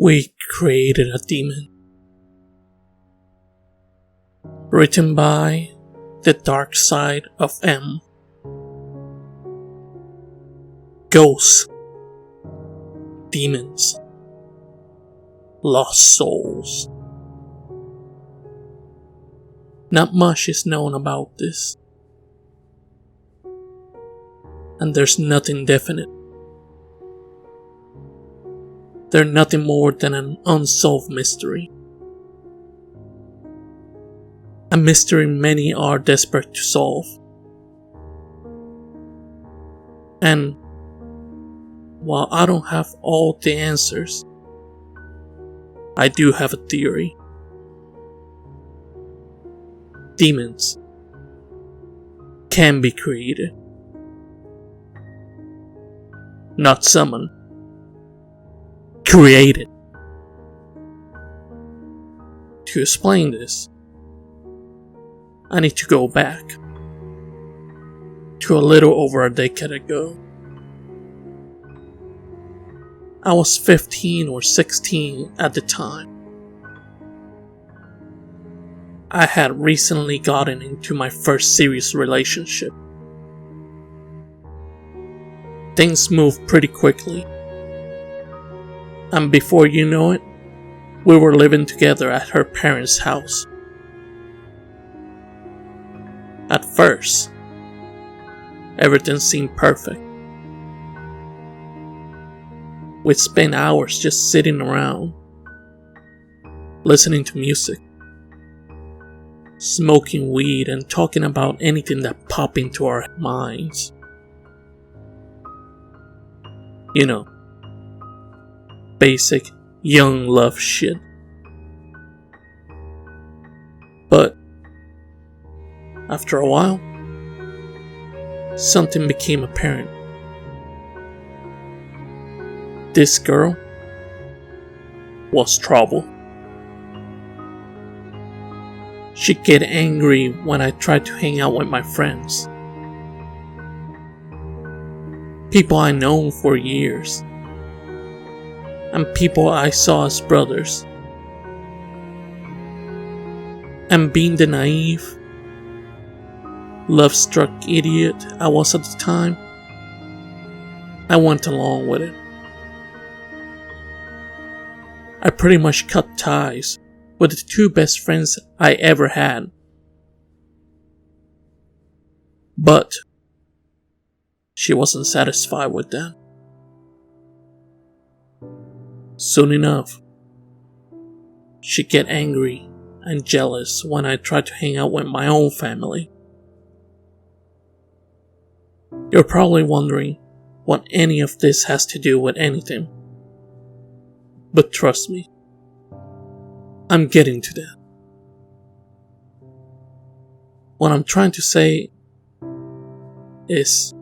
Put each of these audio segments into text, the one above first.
We created a demon. Written by The Dark Side of M. Ghosts, demons, lost souls. Not much is known about this, and there's nothing definite. They're nothing more than an unsolved mystery. A mystery many are desperate to solve. And while I don't have all the answers, I do have a theory. Demons can be created, not summoned. Created. To explain this, I need to go back to a little over a decade ago. I was 15 or 16 at the time. I had recently gotten into my first serious relationship. Things moved pretty quickly. And before you know it, we were living together at her parents' house. At first, everything seemed perfect. We'd spend hours just sitting around, listening to music, smoking weed, and talking about anything that popped into our minds. You know, basic young love shit. But after a while, something became apparent. This girl was trouble. She'd get angry when I tried to hang out with my friends. People I known for years. And people I saw as brothers. And being the naive, love-struck idiot I was at the time, I went along with it. I pretty much cut ties with the two best friends I ever had. But she wasn't satisfied with that. Soon enough, she'd get angry and jealous when I tried to hang out with my own family. You're probably wondering what any of this has to do with anything. But trust me, I'm getting to that. What I'm trying to say is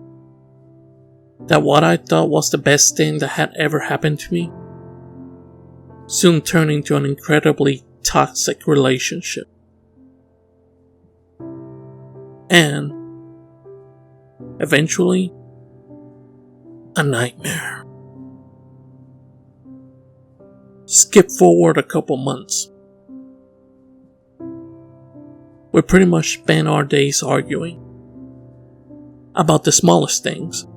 that what I thought was the best thing that had ever happened to me soon turned into an incredibly toxic relationship. And eventually, a nightmare. Skip forward a couple months. We pretty much spent our days arguing about the smallest things.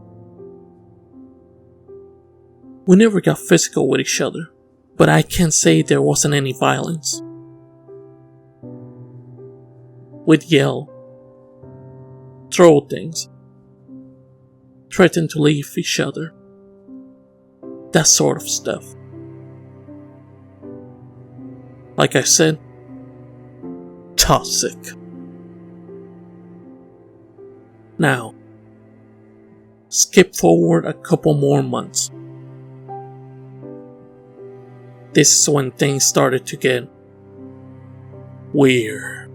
We never got physical with each other, but I can't say there wasn't any violence. We'd yell, throw things, threaten to leave each other, that sort of stuff. Like I said, toxic. Now, skip forward a couple more months. This is when things started to get weird.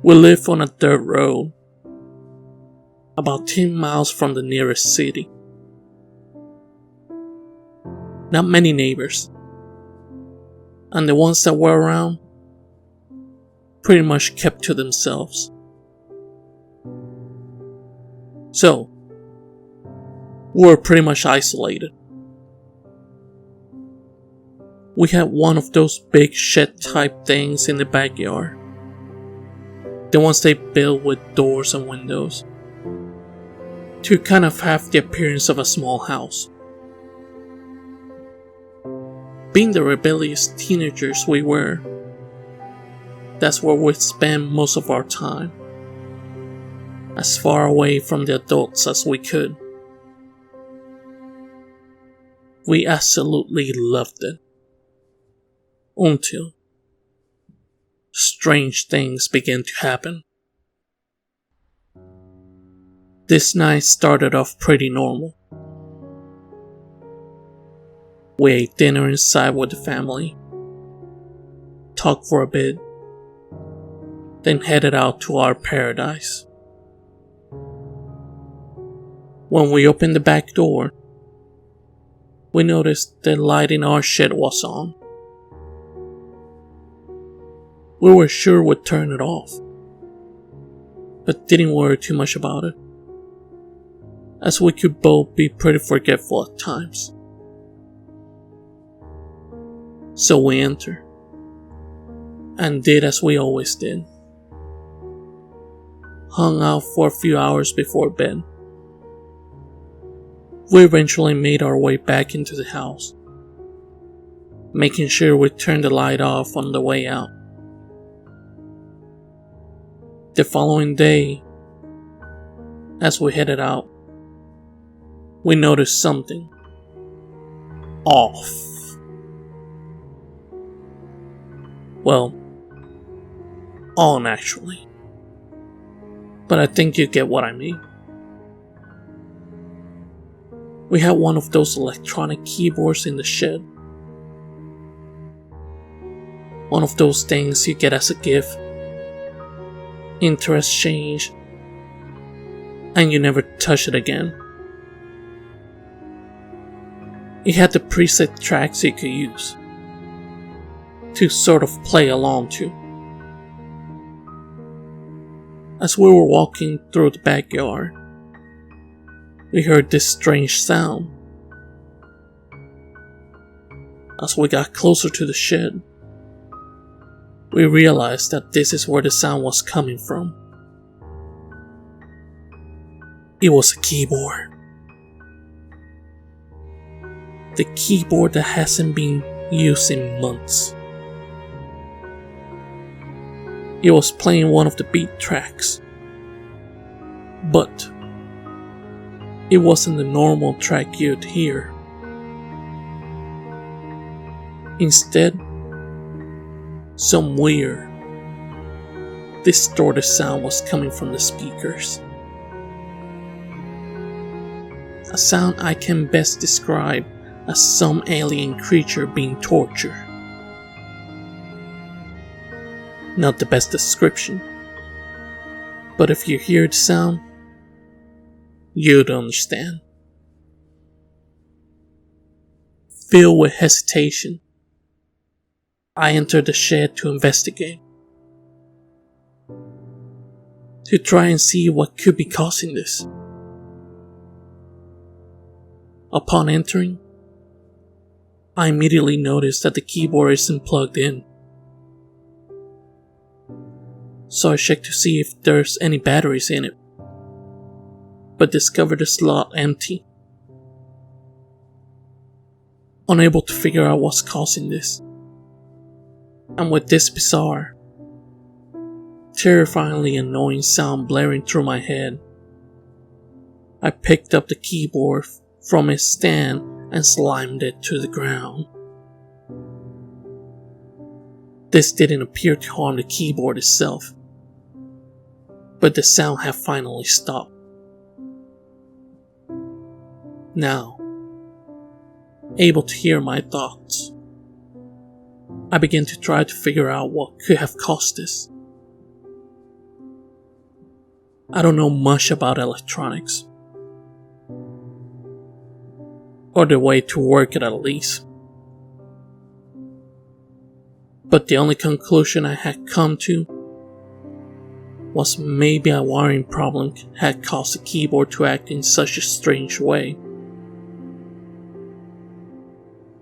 We live on a dirt road, about 10 miles from the nearest city. Not many neighbors, and the ones that were around pretty much kept to themselves. So, we were pretty much isolated. We had one of those big shed type things in the backyard. The ones they built with doors and windows, to kind of have the appearance of a small house. Being the rebellious teenagers we were, that's where we'd spend most of our time, as far away from the adults as we could. We absolutely loved it. Until strange things began to happen. This night started off pretty normal. We ate dinner inside with the family, talked for a bit, then headed out to our paradise. When we opened the back door, we noticed the light in our shed was on. We were sure we'd turn it off, but didn't worry too much about it, as we could both be pretty forgetful at times. So we entered, and did as we always did. Hung out for a few hours before bed. We eventually made our way back into the house, making sure we turned the light off on the way out. The following day, as we headed out, we noticed something off. Well, on actually. But I think you get what I mean. We had one of those electronic keyboards in the shed. One of those things you get as a gift, interest change, and you never touch it again. It had the preset tracks you could use to sort of play along to. As we were walking through the backyard, we heard this strange sound. As we got closer to the shed, we realized that this is where the sound was coming from. It was a keyboard. The keyboard that hasn't been used in months. It was playing one of the beat tracks, but it wasn't the normal track you'd hear. Instead, some weird, distorted sound was coming from the speakers. A sound I can best describe as some alien creature being tortured. Not the best description, but if you hear the sound, you'd understand. Filled with hesitation, I entered the shed to investigate, to try and see what could be causing this. Upon entering, I immediately noticed that the keyboard isn't plugged in. So I checked to see if there's any batteries in it, but discovered the slot empty. Unable to figure out what's causing this, and with this bizarre, terrifyingly annoying sound blaring through my head, I picked up the keyboard from its stand and slammed it to the ground. This didn't appear to harm the keyboard itself, but the sound had finally stopped. Now, able to hear my thoughts, I began to try to figure out what could have caused this. I don't know much about electronics, or the way to work it at least, but the only conclusion I had come to was maybe a wiring problem had caused the keyboard to act in such a strange way.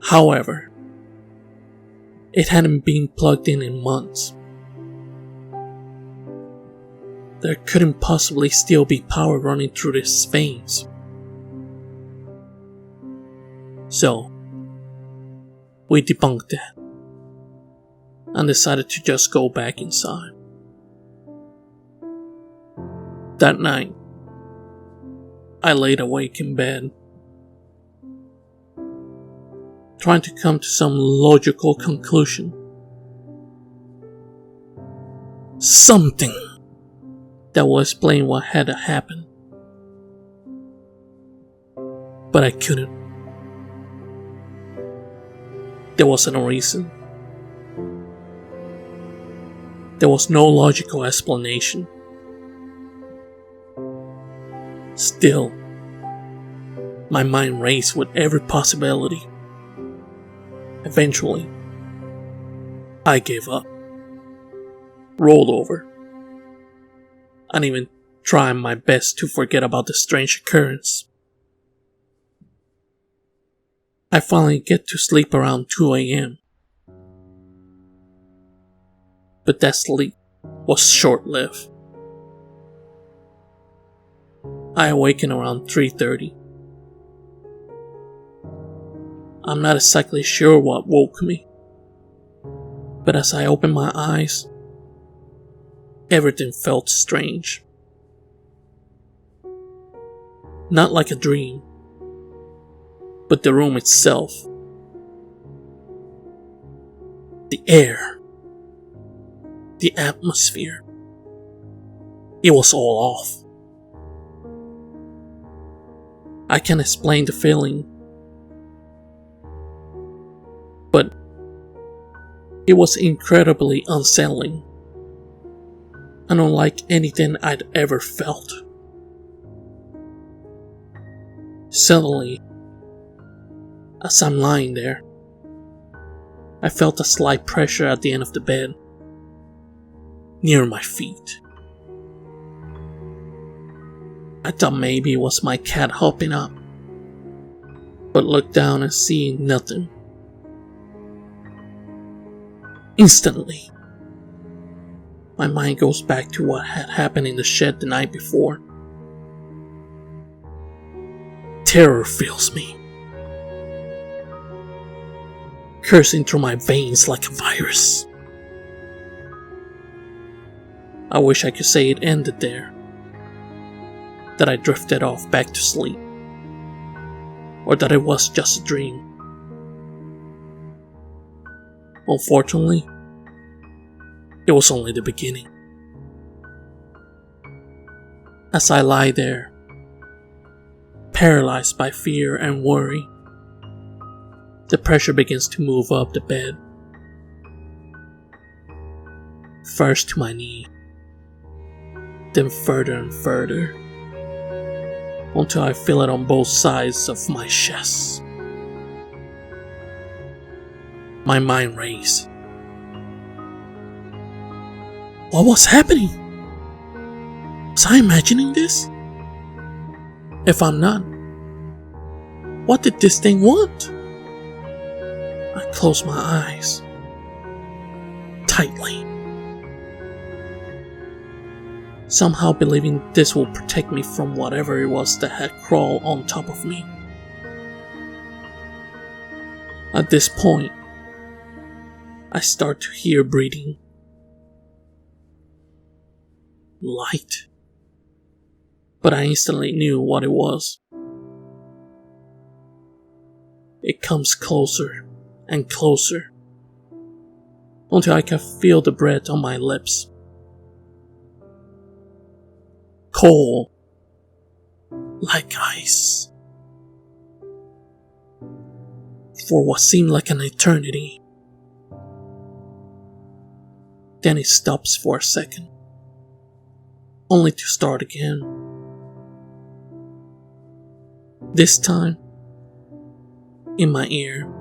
However, It hadn't been plugged in months. There couldn't possibly still be power running through its veins. So, we debunked that and decided to just go back inside. That night, I laid awake in bed, trying to come to some logical conclusion. Something that will explain what had happened. But I couldn't. There wasn't a reason. There was no logical explanation. Still, my mind raced with every possibility. Eventually, I gave up, rolled over, and even tried my best to forget about the strange occurrence. I finally get to sleep around 2 a.m. But that sleep was short-lived. I awakened around 3:30. I'm not exactly sure what woke me, but as I opened my eyes, everything felt strange. Not like a dream, but the room itself, the air, the atmosphere, it was all off. I can't explain the feeling, but it was incredibly unsettling and unlike anything I'd ever felt. Suddenly, as I'm lying there, I felt a slight pressure at the end of the bed, near my feet. I thought maybe it was my cat hopping up, but looked down and seeing nothing. Instantly, my mind goes back to what had happened in the shed the night before. Terror fills me, coursing through my veins like a virus. I wish I could say it ended there, that I drifted off back to sleep, or that it was just a dream. Unfortunately, it was only the beginning. As I lie there, paralyzed by fear and worry, the pressure begins to move up the bed. First to my knee, then further and further, until I feel it on both sides of my chest. My mind raced. What was happening? Was I imagining this? If I'm not, what did this thing want? I closed my eyes tightly, somehow believing this will protect me from whatever it was that had crawled on top of me. At this point, I start to hear breathing. Light. But I instantly knew what it was. It comes closer and closer, until I can feel the breath on my lips. Cold, like ice. For what seemed like an eternity. Then it stops for a second, only to start again. This time, in my ear,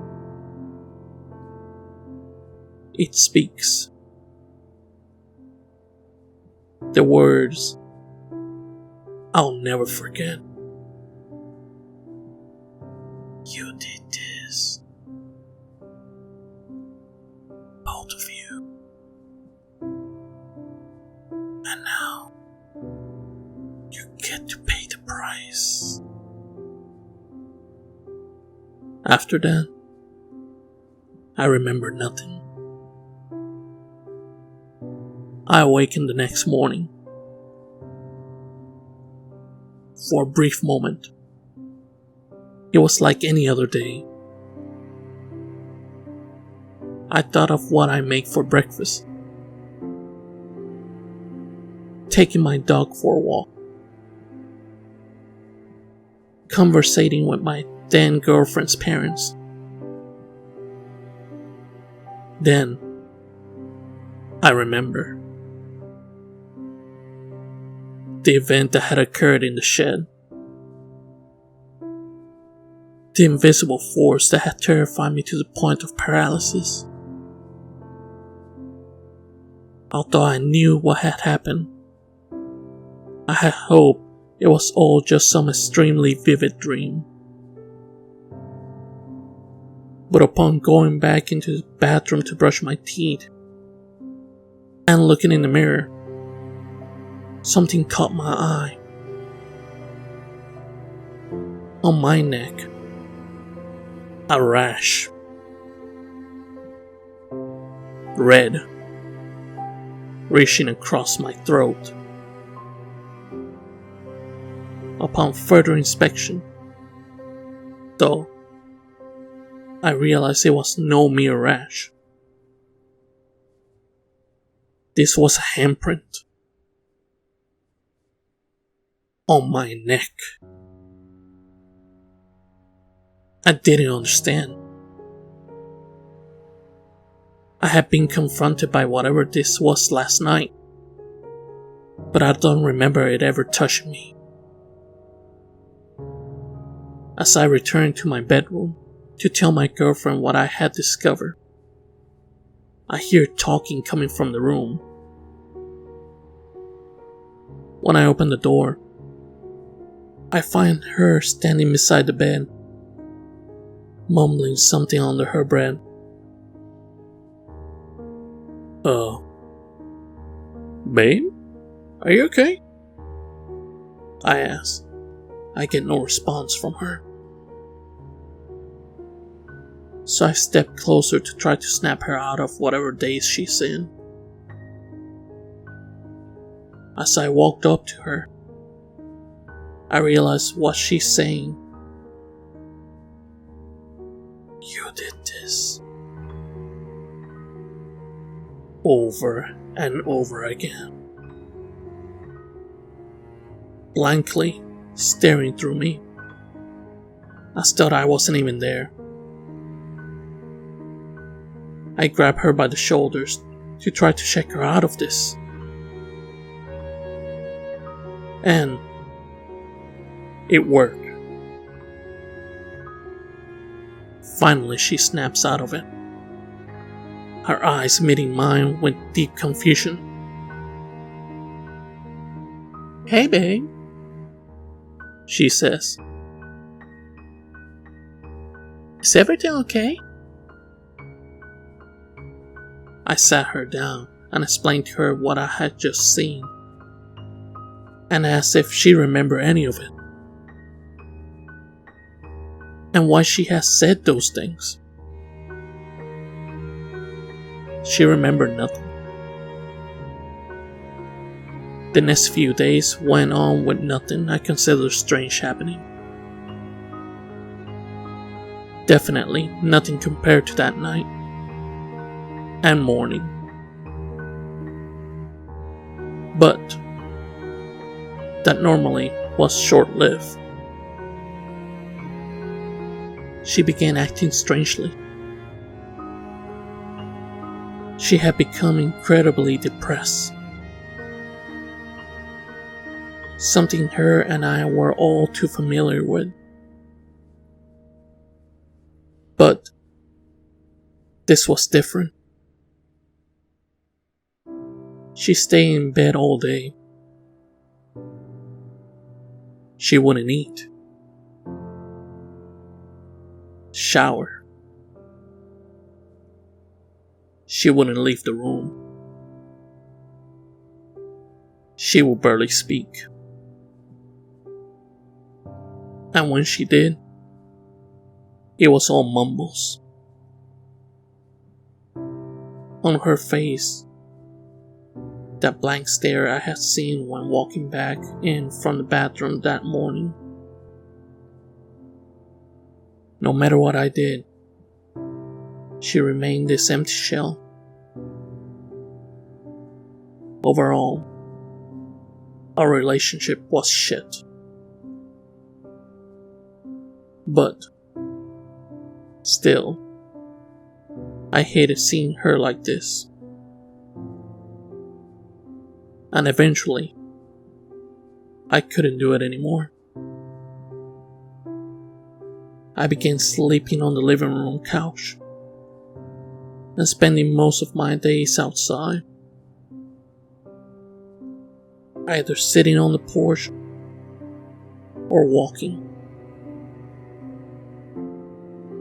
it speaks. The words I'll never forget. You did this. After that, I remember nothing. I awakened the next morning. For a brief moment, it was like any other day. I thought of what I make for breakfast, taking my dog for a walk, conversating with my then girlfriend's parents. Then, I remember the event that had occurred in the shed. The invisible force that had terrified me to the point of paralysis. Although I knew what had happened, I had hoped it was all just some extremely vivid dream. But upon going back into the bathroom to brush my teeth and looking in the mirror, something caught my eye. On my neck, a rash. Red, reaching across my throat. Upon further inspection, though, I realized it was no mere rash. This was a handprint on my neck. I didn't understand. I had been confronted by whatever this was last night, but I don't remember it ever touching me. As I returned to my bedroom to tell my girlfriend what I had discovered, I hear talking coming from the room. When I open the door, I find her standing beside the bed, mumbling something under her breath. Babe? Are you okay? I ask. I get no response from her. So I step closer to try to snap her out of whatever daze she's in. As I walked up to her, I realized what she's saying. You did this. Over and over again. Blankly staring through me, as though I wasn't even there. I grab her by the shoulders to try to shake her out of this. And it worked. Finally, she snaps out of it, her eyes meeting mine with deep confusion. Hey, babe, she says. Is everything okay? I sat her down and explained to her what I had just seen, and asked if she remembered any of it, and why she had said those things. She remembered nothing. The next few days went on with nothing I considered strange happening. Definitely nothing compared to that night and morning. But that normally was short-lived. She began acting strangely. She had become incredibly depressed. Something her and I were all too familiar with. But this was different. She stayed in bed all day. She wouldn't eat, shower. She wouldn't leave the room. She would barely speak. And when she did, It was all mumbles. On her face, that blank stare I had seen when walking back in from the bathroom that morning. No matter what I did, she remained this empty shell. Overall, our relationship was shit. But still, I hated seeing her like this. And eventually, I couldn't do it anymore. I began sleeping on the living room couch and spending most of my days outside, either sitting on the porch or walking.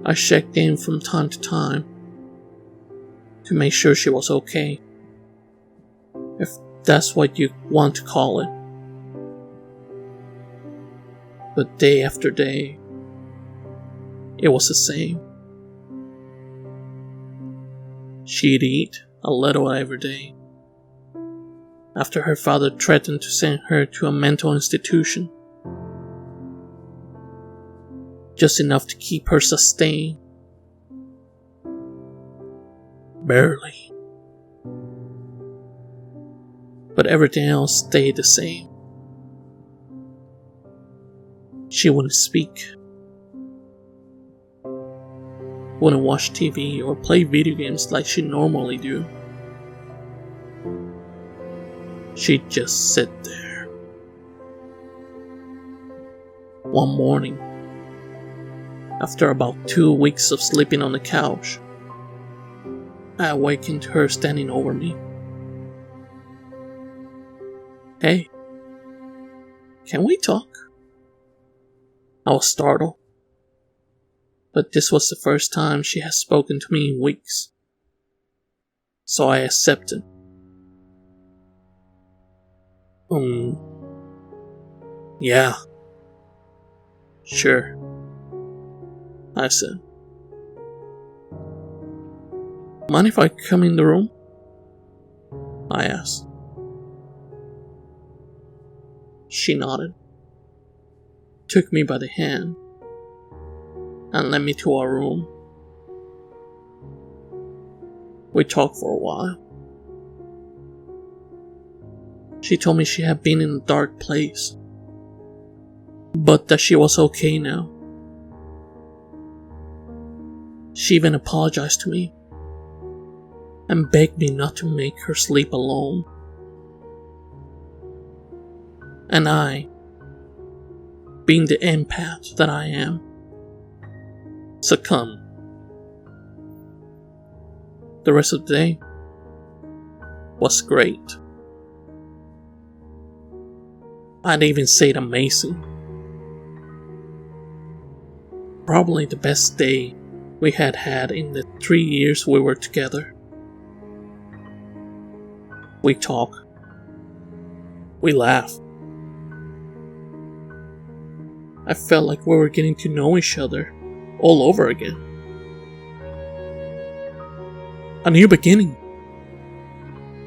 I checked in from time to time to make sure she was okay, if that's what you want to call it. But day after day, it was the same. She'd eat a little every day, after her father threatened to send her to a mental institution. Just enough to keep her sustained. Barely. But everything else stayed the same. She wouldn't speak, wouldn't watch TV or play video games like she normally do. She'd just sit there. One morning, after about 2 weeks of sleeping on the couch, I awakened to her standing over me. "Hey, can we talk?" I was startled, but this was the first time she had spoken to me in weeks, so I accepted. Yeah. Sure, I said. "Mind if I come in the room?" I asked. She nodded, took me by the hand, and led me to our room. We talked for a while. She told me she had been in a dark place, but that she was okay now. She even apologized to me and begged me not to make her sleep alone. And I, being the empath that I am, succumbed. The rest of the day was great. I'd even say it amazing. Probably the best day we had had in the 3 years we were together. We talked. We laughed. I felt like we were getting to know each other all over again. A new beginning,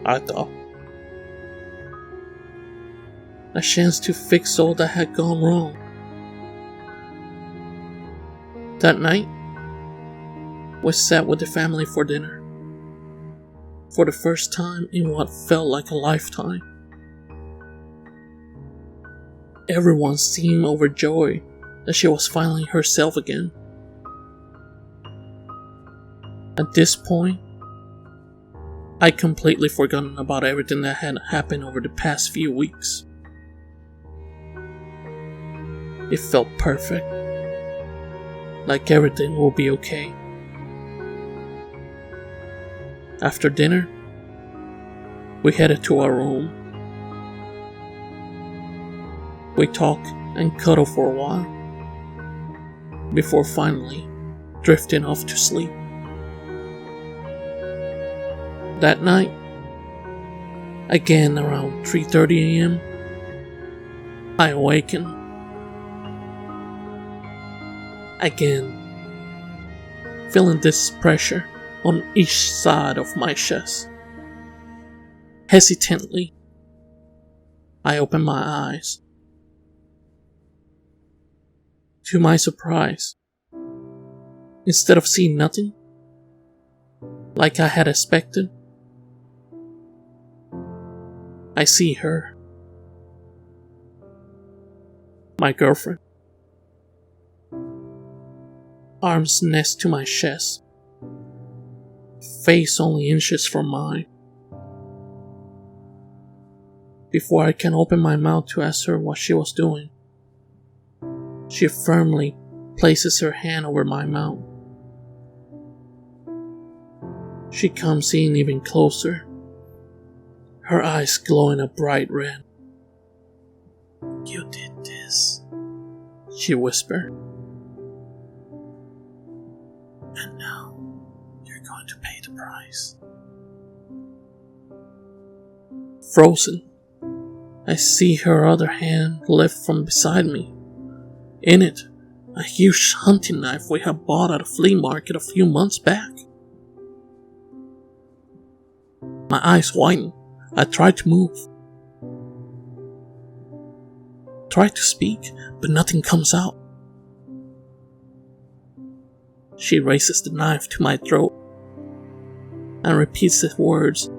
I thought. A chance to fix all that had gone wrong. That night, we sat with the family for dinner. For the first time in what felt like a lifetime. Everyone seemed overjoyed that she was finally herself again. At this point, I'd completely forgotten about everything that had happened over the past few weeks. It felt perfect, like everything will be okay. After dinner, we headed to our room. We talked and cuddled for a while, before finally drifting off to sleep. That night, again around 3:30 a.m., I awakened. Again, feeling this pressure on each side of my chest. Hesitantly, I open my eyes. To my surprise, instead of seeing nothing, like I had expected, I see her. My girlfriend. Arms next to my chest, face only inches from mine. Before I can open my mouth to ask her what she was doing, she firmly places her hand over my mouth. She comes in even closer, her eyes glowing a bright red. "You did this," she whispered. "And now you're going to pay the price." Frozen, I see her other hand lift from beside me. In it, a huge hunting knife we had bought at a flea market a few months back. My eyes widen. I try to move. Try to speak, but nothing comes out. She raises the knife to my throat and repeats the words,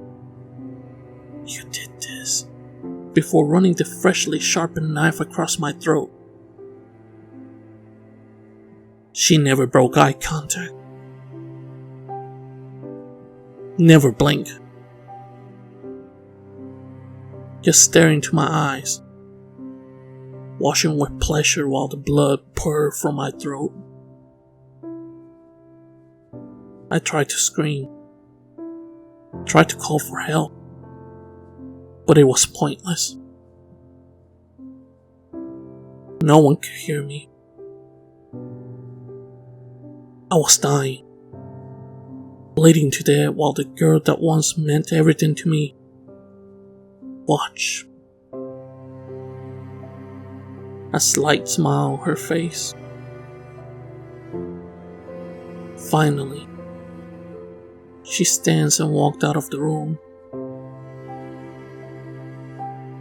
"You did this," before running the freshly sharpened knife across my throat. She never broke eye contact. Never blinked. Just staring into my eyes, watching with pleasure while the blood poured from my throat. I tried to scream, tried to call for help, but it was pointless. No one could hear me. I was dying, bleeding to death while the girl that once meant everything to me watched. A slight smile on her face. Finally, she stands and walked out of the room,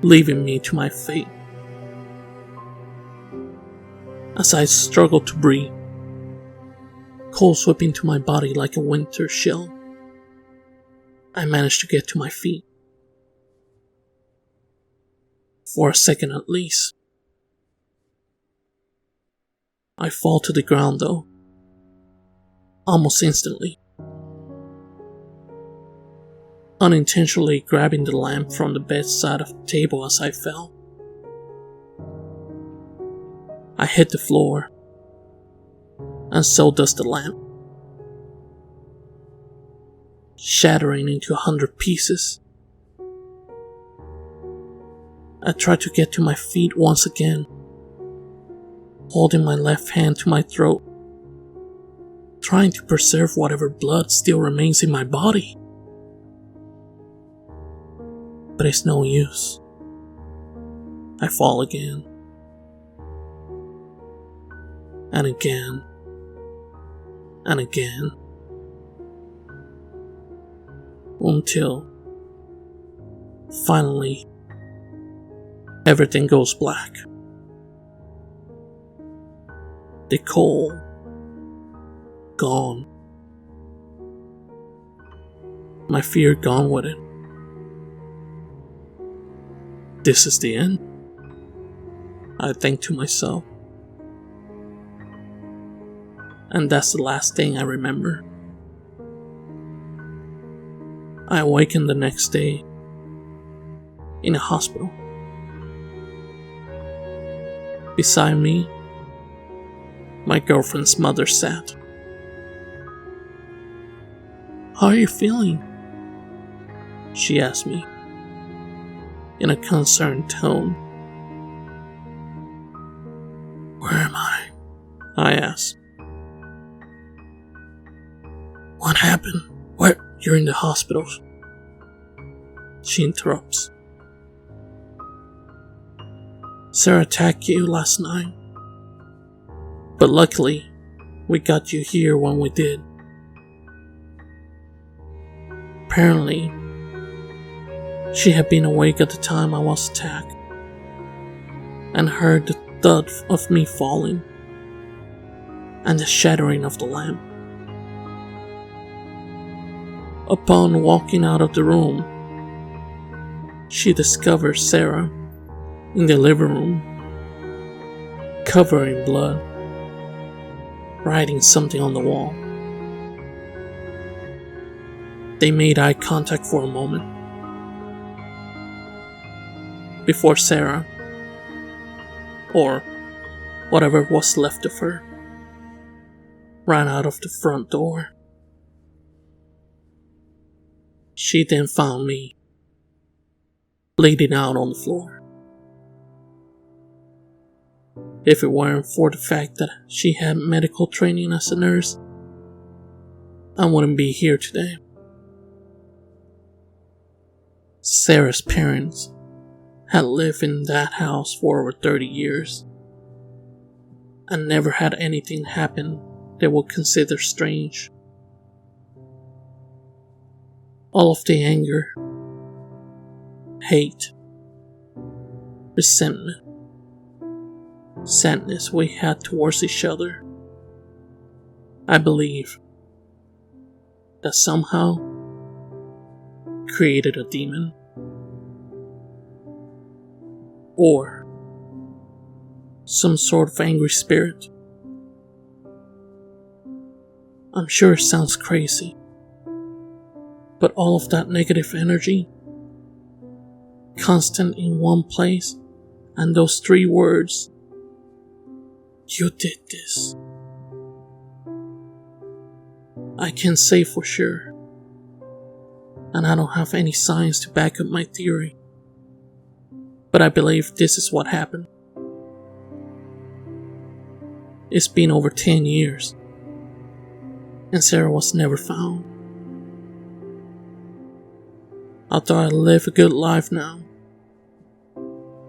leaving me to my fate. As I struggled to breathe, cold sweeping to my body like a winter chill, I managed to get to my feet. For a second at least. I fall to the ground though, almost instantly, unintentionally grabbing the lamp from the bedside of the table as I fell. I hit the floor, and so does the lamp, shattering into 100 pieces. I tried to get to my feet once again, holding my left hand to my throat, trying to preserve whatever blood still remains in my body. But it's no use. I fall again. And again. And again. Until finally everything goes black. The coal gone. My fear gone with it. This is the end, I think to myself. And that's the last thing I remember. I awakened the next day in a hospital. Beside me, my girlfriend's mother sat. "How are you feeling?" she asked me in a concerned tone. "Where am I asked. "What happened? What? You're in the hospital," she interrupts. "Sarah attacked you last night. But luckily, we got you here when we did. Apparently, she had been awake at the time I was attacked and heard the thud of me falling and the shattering of the lamp. Upon walking out of the room, she discovered Sarah in the living room, covered in blood, writing something on the wall. They made eye contact for a moment before Sarah, or whatever was left of her, ran out of the front door. She then found me, bleeding out on the floor. If it weren't for the fact that she had medical training as a nurse, I wouldn't be here today. Sarah's parents had lived in that house for over 30 years and never had anything happen they would consider strange. All of the anger, hate, resentment, sadness we had towards each other, I believe that somehow created a demon, or some sort of angry spirit. I'm sure it sounds crazy, but all of that negative energy, constant in one place, and those 3 words, "You did this," I can't say for sure, and I don't have any signs to back up my theory, but I believe this is what happened. It's been over 10 years, and Sarah was never found. I thought I'd live a good life now,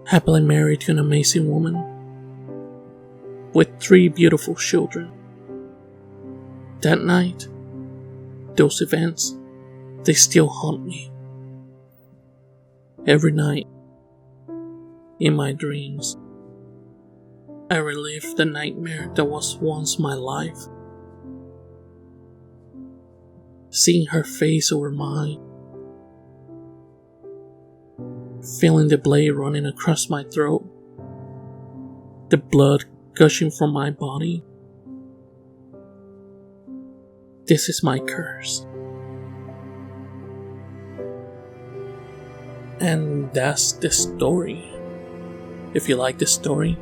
happily married to an amazing woman, with 3 beautiful children. That night, those events, they still haunt me. Every night, in my dreams, I relive the nightmare that was once my life. Seeing her face over mine, feeling the blade running across my throat, the blood gushing from my body. This is my curse. And that's the story. If you like this story,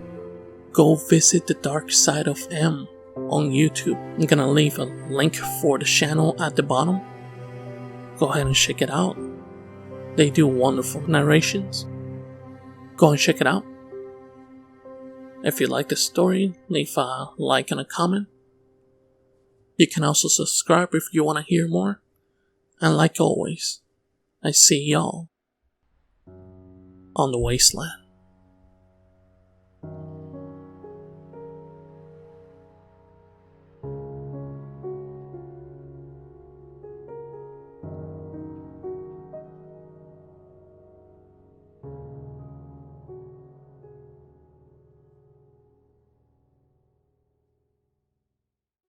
go visit The Dark Side of M on YouTube. I'm gonna leave a link for the channel at the bottom. Go ahead and check it out. They do wonderful narrations. Go and check it out. If you like the story, leave a like and a comment. You can also subscribe if you want to hear more. And like always, I see y'all on the wasteland.